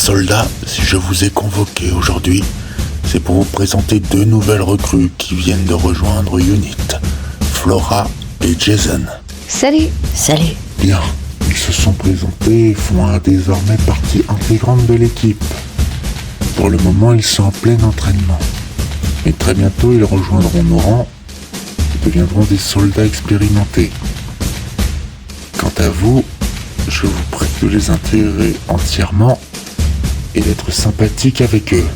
Soldats, si je vous ai convoqué aujourd'hui, c'est pour vous présenter deux nouvelles recrues qui viennent de rejoindre Unit, Flora et Jason. Salut. Salut. Bien, ils se sont présentés et font désormais partie intégrante de l'équipe. Pour le moment, ils sont en plein entraînement. Mais très bientôt, ils rejoindront nos rangs et deviendront des soldats expérimentés. Quant à vous, je vous prie de les intégrer entièrement et d'être sympathique avec eux.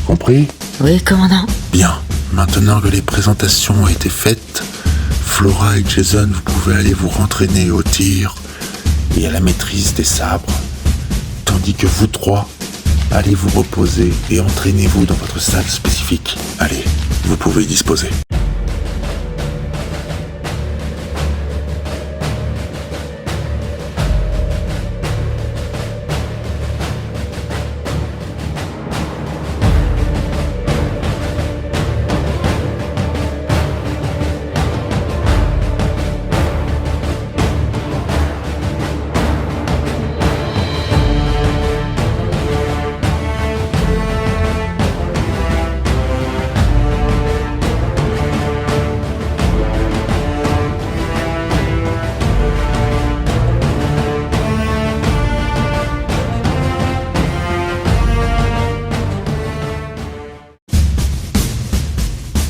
Compris ? Oui, commandant. Bien, maintenant que les présentations ont été faites, Flora et Jason, vous pouvez aller vous rentraîner au tir et à la maîtrise des sabres, tandis que vous trois, allez vous reposer et entraînez-vous dans votre salle spécifique. Allez, vous pouvez y disposer.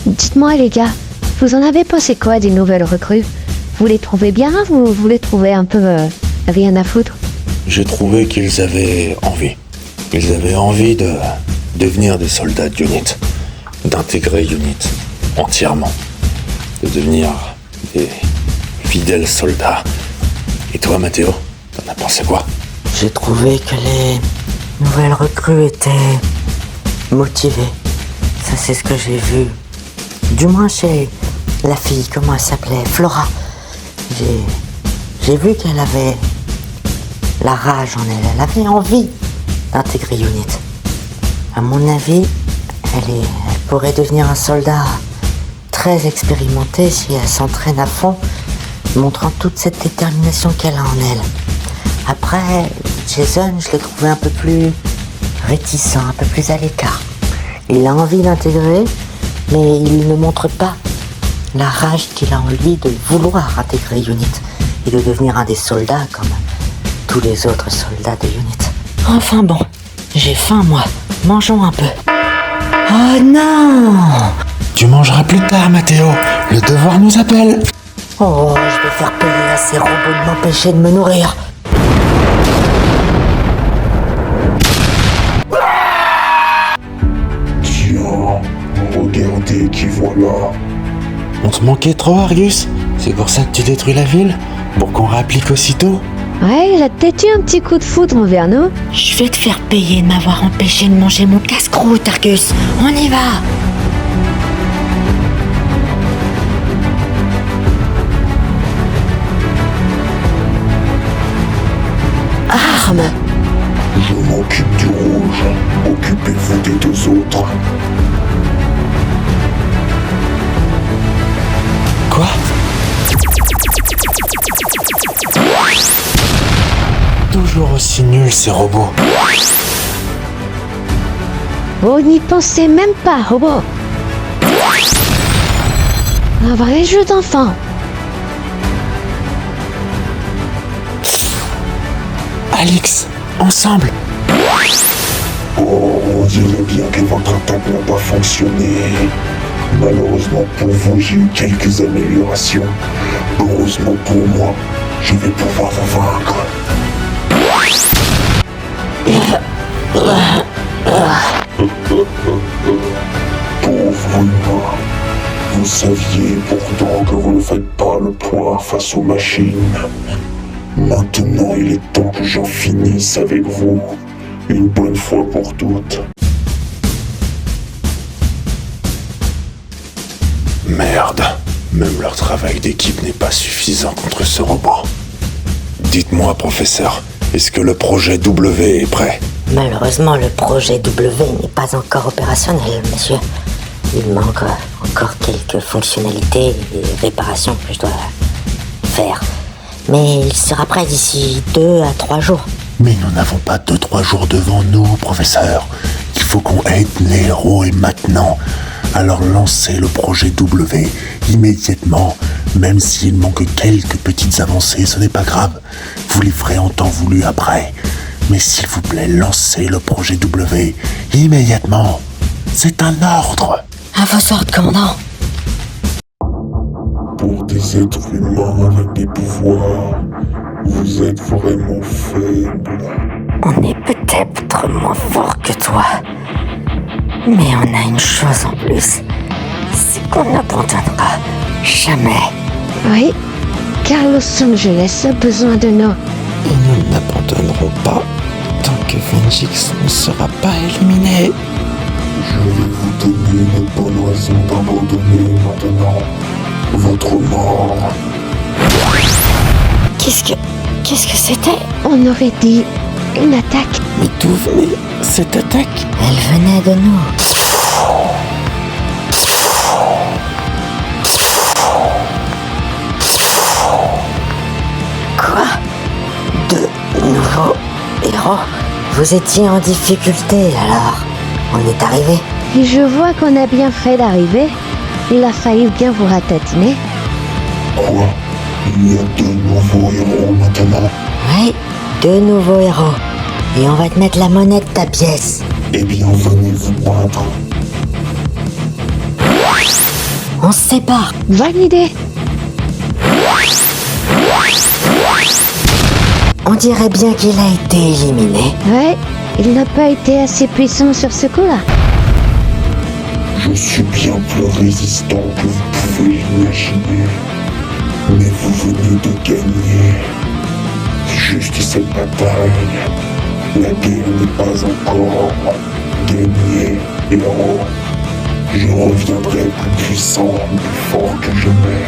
Dites-moi les gars, vous en avez pensé quoi des nouvelles recrues? Vous les trouvez bien ou vous les trouvez un peu rien à foutre? J'ai trouvé qu'ils avaient envie. Ils avaient envie de devenir des soldats d'Unit, d'intégrer Unit entièrement, de devenir des fidèles soldats. Et toi, Mathéo, t'en as pensé quoi? J'ai trouvé que les nouvelles recrues étaient motivées. Ça, c'est ce que j'ai vu. Du moins chez la fille, comment elle s'appelait? Flora. J'ai vu qu'elle avait la rage en elle. Elle avait envie d'intégrer Unit. À mon avis, elle pourrait devenir un soldat très expérimenté si elle s'entraîne à fond, montrant toute cette détermination qu'elle a en elle. Après, Jason, je l'ai trouvé un peu plus réticent, un peu plus à l'écart. Il a envie d'intégrer, mais il ne montre pas la rage qu'il a en lui de vouloir intégrer Unit et de devenir un des soldats comme tous les autres soldats de Unit. Enfin bon, j'ai faim moi, mangeons un peu. Oh non! Tu mangeras plus tard, Mathéo. Le devoir nous appelle. Oh, je vais faire payer à ces robots de m'empêcher de me nourrir. Tiens, regardez qui voilà. On te manquait trop, Argus? C'est pour ça que tu détruis la ville? Pour qu'on réapplique aussitôt? Ouais, il a peut-être eu un petit coup de foudre envers nous. Je vais te faire payer de m'avoir empêché de manger mon casse-croûte, Argus. On y va! Arme! Je m'occupe du rouge. Occupez-vous des deux autres. Quoi? Toujours aussi nuls ces robots. Vous n'y pensez même pas, robot. Un vrai jeu d'enfant. Alix, ensemble. Oh, on dirait bien que votre attaque n'a pas fonctionné. Malheureusement pour vous, j'ai eu quelques améliorations. Heureusement pour moi, je vais pouvoir vous vaincre. Pauvre humain, vous saviez pourtant que vous ne faites pas le poids face aux machines. Maintenant, il est temps que j'en finisse avec vous, une bonne fois pour toutes. Merde, même leur travail d'équipe n'est pas suffisant contre ce robot. Dites-moi, professeur, est-ce que le projet W est prêt? Malheureusement, le projet W n'est pas encore opérationnel, monsieur. Il manque encore quelques fonctionnalités et réparations que je dois faire. Mais il sera prêt d'ici 2 à 3 jours. Mais nous n'avons pas 2-3 jours devant nous, professeur. Il faut qu'on aide les héros et maintenant. Alors lancez le projet W immédiatement. Même s'il manque quelques petites avancées, ce n'est pas grave. Vous les ferez en temps voulu après. Mais s'il vous plaît, lancez le projet W immédiatement. C'est un ordre. À vos ordres, commandant. Pour des êtres humains avec des pouvoirs, vous êtes vraiment faibles. On est peut-être moins fort que toi. Mais on a une chose en plus. C'est qu'on n'abandonnera jamais. Oui, car Los Angeles a besoin de nous. Et nous n'abandonnerons pas tant que Vengix ne sera pas éliminé. Je vais vous donner une bonne raison d'abandonner maintenant votre mort. Qu'est-ce que c'était? On aurait dit une attaque. Mais d'où venait cette attaque? Elle venait de nous. Quoi? De nouveaux héros? Vous étiez en difficulté alors? On est arrivé. Et je vois qu'on a bien fait d'arriver. Il a failli bien vous ratatiner. Quoi? Il y a de nouveaux héros maintenant? Oui, 2 nouveaux héros. Et on va te mettre la monnaie de ta pièce. Eh bien, venez vous poindre. On se sépare. Bonne idée. On dirait bien qu'il a été éliminé. Ouais, il n'a pas été assez puissant sur ce coup-là. Je suis bien plus résistant que vous pouvez l'imaginer. Mais vous venez de gagner. Juste cette bataille. La guerre n'est pas encore gagnée, héros. Je reviendrai plus puissant, plus fort que jamais.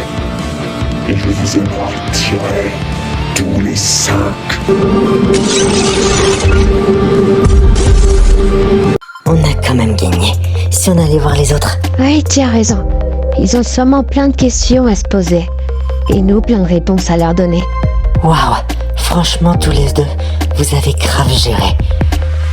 Et je vous anéantirai tous les 5. On a quand même gagné. Si on allait voir les autres. Oui, tu as raison. Ils ont sûrement plein de questions à se poser. Et nous, plein de réponses à leur donner. Waouh, franchement tous les deux, vous avez grave géré.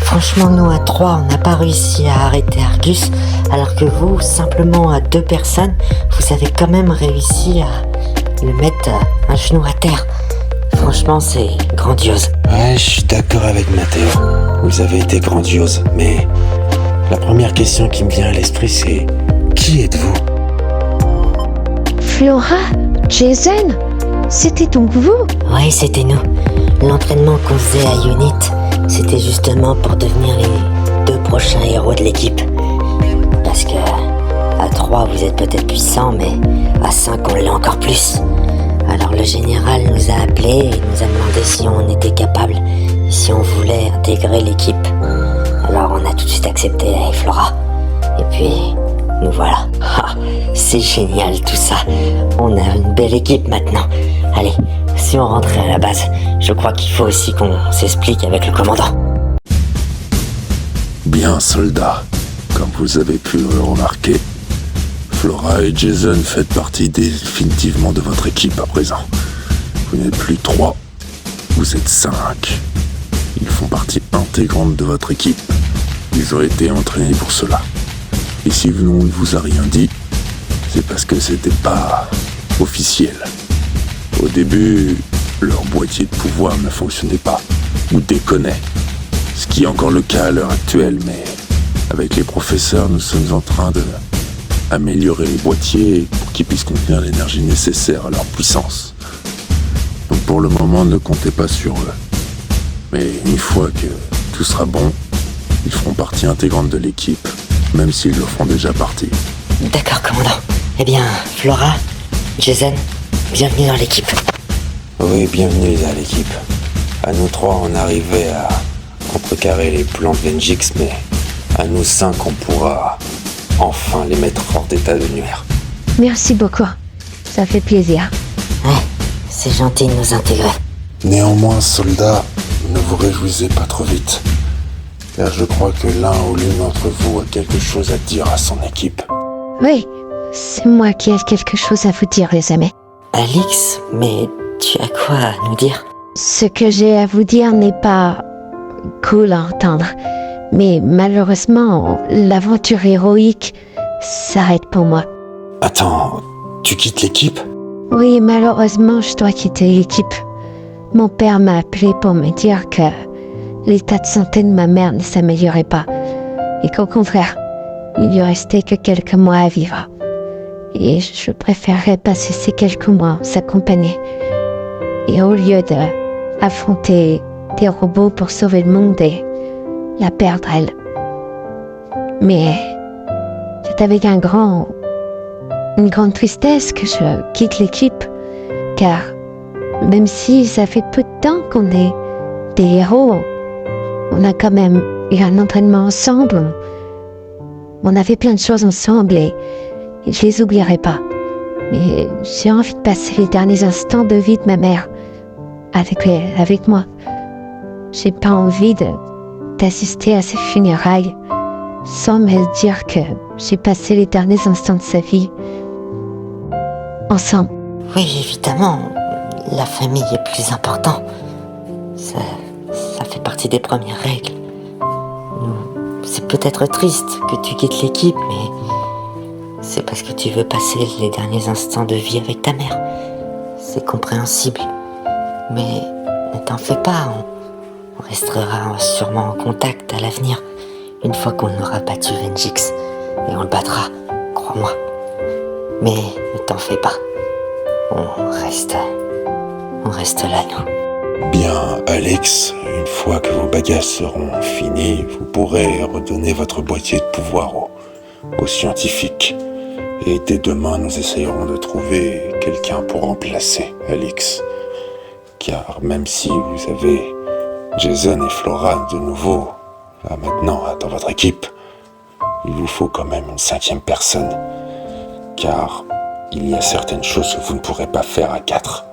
Franchement nous à 3, on n'a pas réussi à arrêter Argus, alors que vous, simplement à 2 personnes, vous avez quand même réussi à le mettre un genou à terre. Franchement c'est grandiose. Ouais, je suis d'accord avec Mathéo. Vous avez été grandiose, mais la première question qui me vient à l'esprit c'est qui êtes-vous? Flora, Jason, c'était donc vous? Oui, c'était nous. L'entraînement qu'on faisait à Unit, c'était justement pour devenir les 2 prochains héros de l'équipe. Parce que à 3 vous êtes peut-être puissants, mais à 5 on l'est encore plus. Alors le général nous a appelés et nous a demandé si on était capable, et si on voulait intégrer l'équipe. Alors on a tout de suite accepté avec Flora. Et puis nous voilà. Ah, c'est génial tout ça. On a une belle équipe maintenant. Allez, si on rentrait à la base, je crois qu'il faut aussi qu'on s'explique avec le commandant. Bien, soldats. Comme vous avez pu le remarquer, Flora et Jason faites partie définitivement de votre équipe à présent. Vous n'êtes plus 3, vous êtes 5. Ils font partie intégrante de votre équipe. Ils ont été entraînés pour cela. Et si on ne vous a rien dit, c'est parce que c'était pas officiel. Au début, leur boîtier de pouvoir ne fonctionnait pas, ou déconnait. Ce qui est encore le cas à l'heure actuelle, mais avec les professeurs, nous sommes en train de améliorer les boîtiers pour qu'ils puissent contenir l'énergie nécessaire à leur puissance. Donc pour le moment, ne comptez pas sur eux. Mais une fois que tout sera bon, ils feront partie intégrante de l'équipe, même s'ils le font déjà partie. D'accord, commandant. Eh bien, Flora, Jason, bienvenue dans l'équipe. Oui, bienvenue à l'équipe. À nous 3, on arrivait à contrecarrer les plans de Vengix, mais à nous 5, on pourra enfin les mettre hors d'état de nuire. Merci beaucoup. Ça fait plaisir. Ouais, c'est gentil de nous intégrer. Néanmoins, soldats, ne vous réjouissez pas trop vite, car je crois que l'un ou l'une d'entre vous a quelque chose à dire à son équipe. Oui, c'est moi qui ai quelque chose à vous dire, les amis. Alix, mais tu as quoi à nous dire? Ce que j'ai à vous dire n'est pas cool à entendre. Mais malheureusement, l'aventure héroïque s'arrête pour moi. Attends, tu quittes l'équipe? Oui, malheureusement, je dois quitter l'équipe. Mon père m'a appelé pour me dire que l'état de santé de ma mère ne s'améliorait pas. Et qu'au contraire, il lui restait que quelques mois à vivre. Et je préférerais passer ces quelques mois sa compagnie. Et au lieu d'affronter des robots pour sauver le monde et la perdre elle. Mais c'est avec une grande tristesse que je quitte l'équipe, car même si ça fait peu de temps qu'on est des héros, on a quand même eu un entraînement ensemble, on a fait plein de choses ensemble et je les oublierai pas. Mais j'ai envie de passer les derniers instants de vie de ma mère avec moi. J'ai pas envie d'assister à ses funérailles sans me dire que j'ai passé les derniers instants de sa vie ensemble. Oui, évidemment, la famille est plus important. Ça fait partie des premières règles. C'est peut-être triste que tu quittes l'équipe, mais c'est parce que tu veux passer les derniers instants de vie avec ta mère. C'est compréhensible. Mais ne t'en fais pas, on restera sûrement en contact à l'avenir, une fois qu'on aura battu Venjix. Et on le battra, crois-moi. Mais ne t'en fais pas. On reste là, nous. Bien, Alex, une fois que vos bagages seront finis, vous pourrez redonner votre boîtier de pouvoir aux scientifiques. Et dès demain, nous essayerons de trouver quelqu'un pour remplacer Alex. Car même si vous avez Jason et Flora de nouveau, là maintenant, dans votre équipe, il vous faut quand même une 5e personne. Car il y a certaines choses que vous ne pourrez pas faire à 4.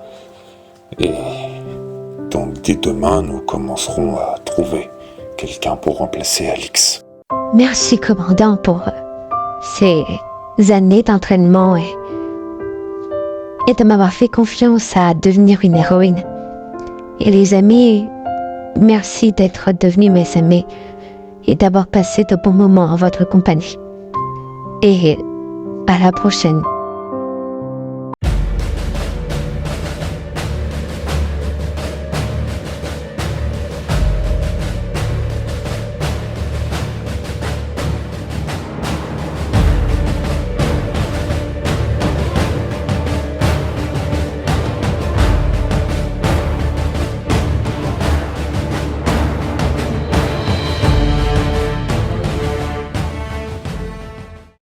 Et donc dès demain, nous commencerons à trouver quelqu'un pour remplacer Alex. Merci, commandant, pour ces années d'entraînement et de m'avoir fait confiance à devenir une héroïne. Et les amis, merci d'être devenus mes amis et d'avoir passé de bons moments en votre compagnie. Et à la prochaine.